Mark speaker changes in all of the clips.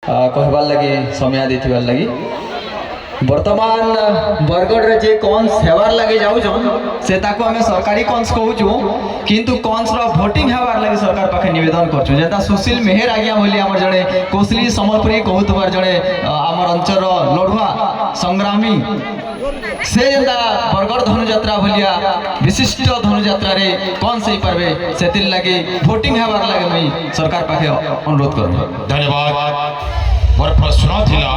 Speaker 1: कहबार लगी समय देथिबार लगी वर्तमान बरगढ़ रे जे कौन सेवार लगे जाउछन से ताको हमें सरकारी कौंस कहूछु किंतु कौंस रो वोटिंग हेबार लगी सरकार पाखे निवेदन करछु जेता सुशील मेहर आज्ञा बोली हमर जणे कोसली समलपुरी कहूतबार जणे हमर अंचल लड़ुआ संग्रामी से जेता बरगढ़ धनुयात्रा भलिया विशिष्ट धनुयात्रा रे कौन सही पारबे सेतिल लगी वोटिंग हेबार लगे मैं सरकार पाखे अनुरोध करू।
Speaker 2: धन्यवाद। मोर प्रश्न थिला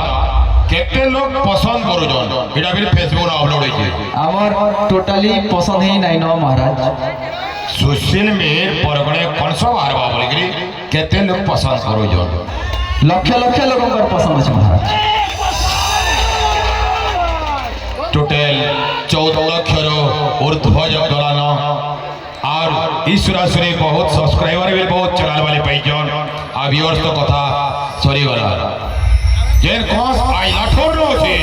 Speaker 2: केते लोग पसंद करूजन एटा भी फेसबुक रे अपलोड होई
Speaker 1: हमर टोटली पसंद ही नहीं न महाराज
Speaker 2: सुशील मेहर परगणे कौनसो हारबा बोलकरी केते लोग पसंद करूजन
Speaker 1: लक्ष लक्ष लोगों पसंद है महाराज
Speaker 2: टोटल 14 लाख ऊर्ध्व दलान और ईश्वरा सुनी बहुत सब्सक्राइबर भी बहुत चलाने वाले पाइजन आ व्यूअर्स तो कथा सरी गला जेन कौस आई लाठोर रोचे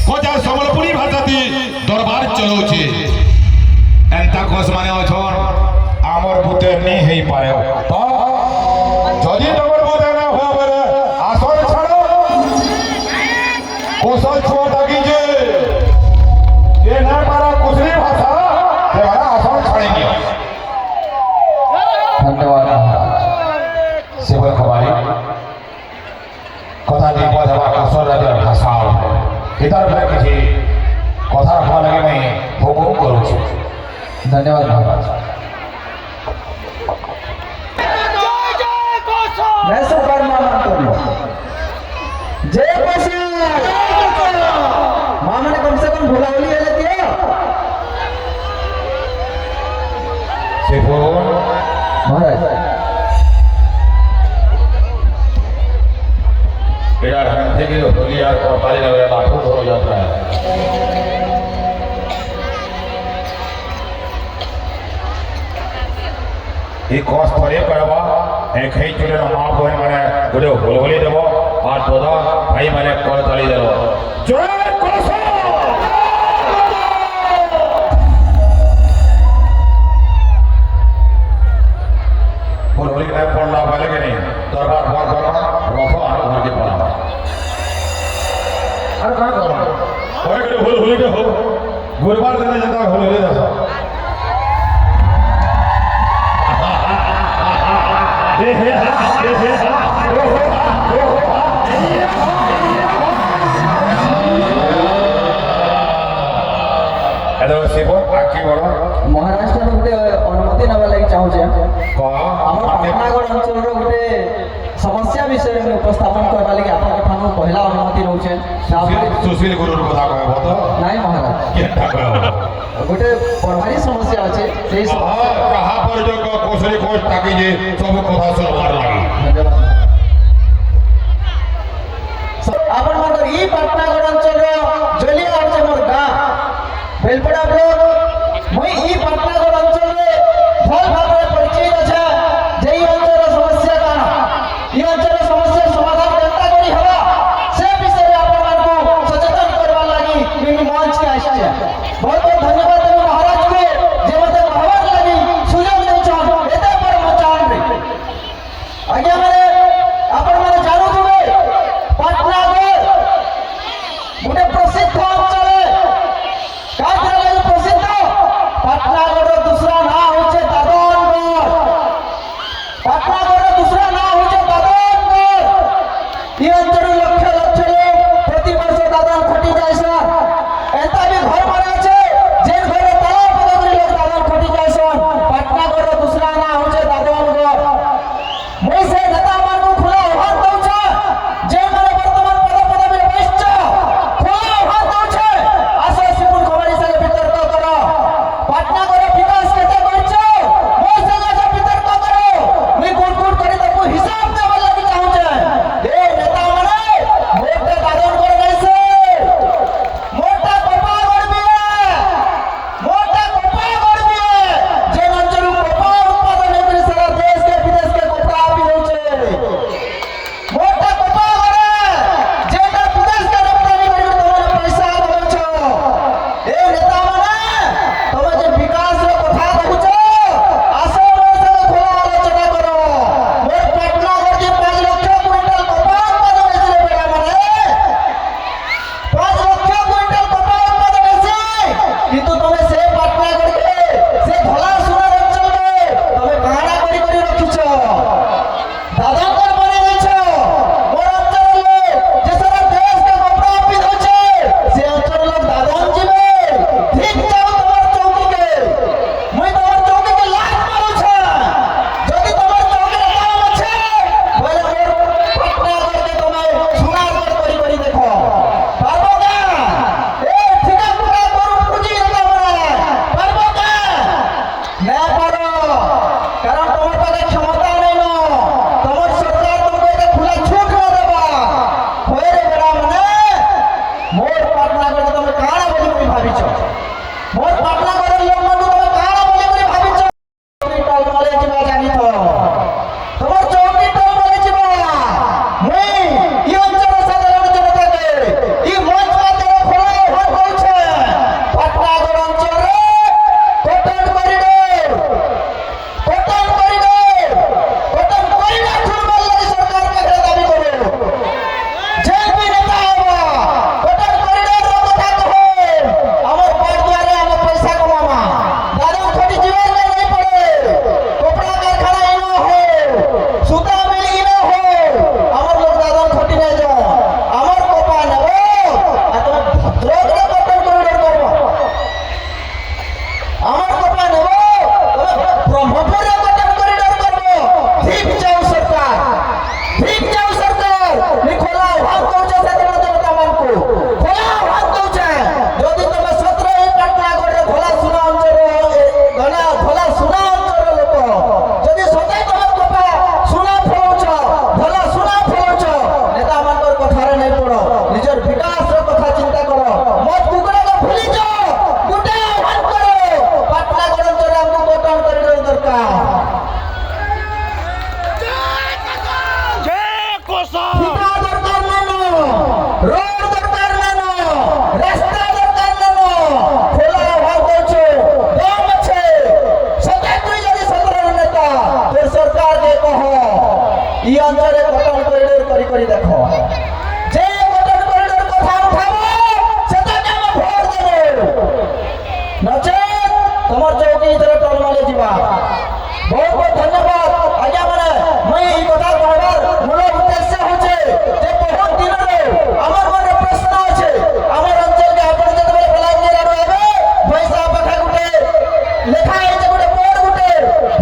Speaker 2: कोजा समलपुरी भाषा ती दरबार चलोचे एंता कौस माने अछन आमर बुते नहीं हेई पारे तो जदी तमर बुते ना हो बरे आसन छाड़ो कोसल छोटा कीजे जे ना पारा कुसरी भाषा ते वाला आसन छाड़ेंगे।
Speaker 1: धन्यवाद
Speaker 2: सेवा खबारी कथा दी पधवा कसर राजा भाषा इधर में किसी कथा रखवा लगे मैं हुकुम करूँ छी।
Speaker 1: धन्यवाद महाराज। मैं सरकार मामा करूँ जय कोसी मामा ने कम से कम भुलावली है लेती है
Speaker 2: सेफोन
Speaker 1: महाराज
Speaker 2: बेटा हम थे कि होली यार और ताली लग रहा लाखों हो जाता है ये कॉस्ट परे करवा एक ही चुने ना माँ बहन माने गुड़े होली देवो और दोदा भाई माने कॉल ताली देवो जय कोसो होली का पढ़ना वाले के नहीं दरबार बहुत बड़ा रफा घर के पड़ा अरे कहाँ करो और के होली के हो गुरुवार देने जाता होली जाता
Speaker 1: महाराष्ट्र गोटे अनुमति नवा लगी चाहूचे पाटनागढ़ अंचल गोटे समस्या विषय में उपस्थापन करवा लगी आपन ठानु पहला अनुमति रहउचे
Speaker 2: सुशील गुरु कथा कहबो तो
Speaker 1: नहीं महाराज
Speaker 2: केटा कहबो
Speaker 1: गोटे बड़भारी समस्या अछि से
Speaker 2: कहा पर जो कोसली कोष ताकि जे सब कथा सुनवार लागी।
Speaker 1: धन्यवाद आपन मगर ई पाटनागढ़ अंचल जलिया होचे मोर गां बेलपड़ा ब्लॉक moi ई पाटनागढ़ अंचल रे भल भाबरे परिचय अछि जे ई अंचल समस्या काना ई अंचल समस्या समाधान केनता करी हवा से विषय आपन मानकु सचेतन करबा लागि मिनी मंच के आइछे बहुत बहुत धन्यवाद देबो महाराज के जे मते कहबार लागि सुयोग दैछन एते पर मचान रे आज्ञा माने आपन माने जानु दुबे पाटनागढ़ गोटे प्रसिद्ध अंचल काजरा लागि प्रसिद्ध पाटनागढ़ दूसरा नाम होचे दादनगढ़ पाटनागढ़ दूसरा नाम होचे दादनगढ़ ये अंचल लक्ष लक्ष लोग प्रति वर्ष दादन खटी जायसन एता भी घर बना छे जेन घरे तालाब पदगरी लोग दादन खटी जायसन पाटनागढ़ दूसरा नाम होचे दादनगढ़ moi से नेता मान को खुला आह्वान दउ छ जे माने वर्तमान पदवी बैठ खुला आह्वान दउ छ आशा सुपुर खबरी संगे वितर्क करो पाटनागढ़ विकास केते करछ moi संगे वितर्क करो मैं कोट कोट करी तको हिसाब देबा लागि चाहू छ ए नेता माने କରି ଦେଖ যে কটন করিডোর কথা উঠাবো সেটাকে আমি ভোট দেব নচেত তোমার চৌকি ধরে টলমলে যা বহুত বহুত ধন্যবাদ আজ্ঞা মানে মই এই কথা কহবার মূল উদ্দেশ্য হচ্ছে যে বহুত দিনরে আমার মনে প্রশ্ন আছে আমার অঞ্চলকে আপন যেতবেলে বলাঙ্গীর আড়ু হবে পয়সা পাখা গুটে লেখা হয়েছে গোটে বোর্ড গুটে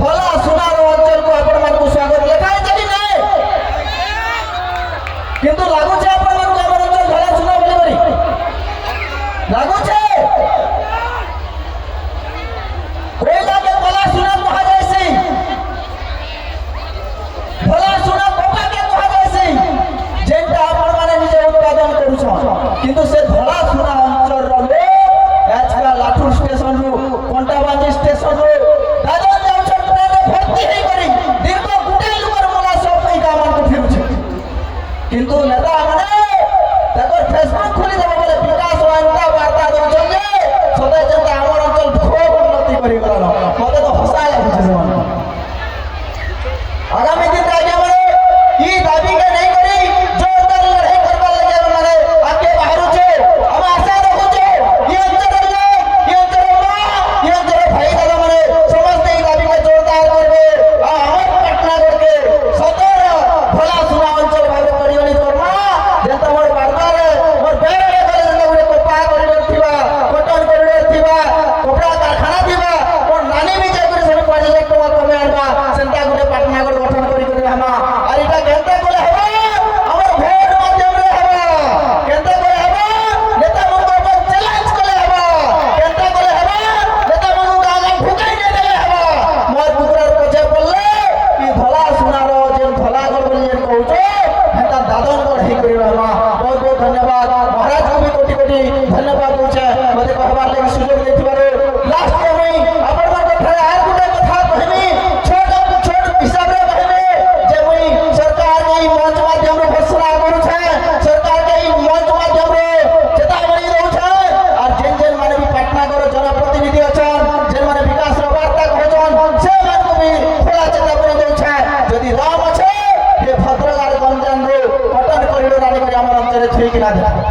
Speaker 1: ভলা সোনার অঞ্চলকে আপন মানুষ স্বাগত লেখা হয়েছে কি নাই কিন্তু লাগুছে আপন মানুষ আমার অঞ্চল ভলা সোনা বলি করি লাগুছে কইলাকে ভলা সোনা কহা যাইছে ভলা সোনা কোপাকে কহা যাইছে যেটা আপন মানে নিজে উৎপাদন করুছন কিন্তু সে ভলা সোনা অঞ্চল রে আজকাল লাঠুর স্টেশন রু কন্টাবাঞ্জি স্টেশন রু দাদন যাউছন ট্রেনে ভর্তি হই করি দীর্ঘ গুটে লোকের মলা সব পয়সা আমাকে ফিরুছে কিন্তু নেতা মানে তাকর ফেসবুক খুলি দেব বলে বিকাশ বার্তা বার্তা দউছন যে সদাই যেটা আমার অঞ্চল খুব উন্নতি করি গেল মতে তো হসা লাগুছে সেমান আগামী দিন আগে মানে ই দাবিকে নেই করি জোরদার লড়াই করবার লাগে মানে আগে বাহারুছে আমি আশা রাখুছে ই অঞ্চলের লোক ই অঞ্চলের মা ই অঞ্চলের ভাই দাদা মানে সমস্ত এই দাবিকে জোরদার করবে আর আমার পাটনাগড়কে সদর ভোলা সোনা অঞ্চল ভাবে পরিগণিত করমা যেটা মোর বারবারে মোর বেড়ে গলে যেটা গোটে কোপা করিডোর থিবা কটন করিডোর থিবা কপড়া কারখানা থিবা মোর নানি বি যাই করে সেটা 5,000 টাকা কমে আনবা সেটা গোটে পাটনাগড় গঠন করি হামা আর এটা কেনতে করে হবে আমার ভোট মাধ্যমে হবে কেনতে করে হবে নেতা মঙ্গল চ্যালেঞ্জ করে হবে কেনতে করে হবে নেতা মঙ্গল আগে ঢুকাই দিয়ে দেবে হবে মোর কুকুরের পছে বললে কি ধলা সোনার যে ধলাগড় বলি যেন কହୁছ হেতা দাদনগড় হি করি হামা বহুত বহুত ধন্যবাদ মহারাজ কবি কোটি কোটি ধন্যবাদ দউছে মতে কহবার লাগি সুযোগ দেইथिবারে লাস্ট আমি আপনার কথারে আর গুটে কথা কহিমি ছোট ছোট হিসাবে কহিমি যে মই सरकार के ई मंच माध्यम रे घोषणा करू छे सरकार के ई मंच माध्यम रे चेतावनी दउ छे और जेन जेन माने भी पाटनागढ़ जनप्रतिनिधि अछन जेन माने विकास रो वार्ता कहछन से मान को भी खोला चेतावनी दउ छे यदि राम अछे हे भद्रगार गंजाम रे कटन करिडोर आनी कर हमर अंचल छुई कि ना देखो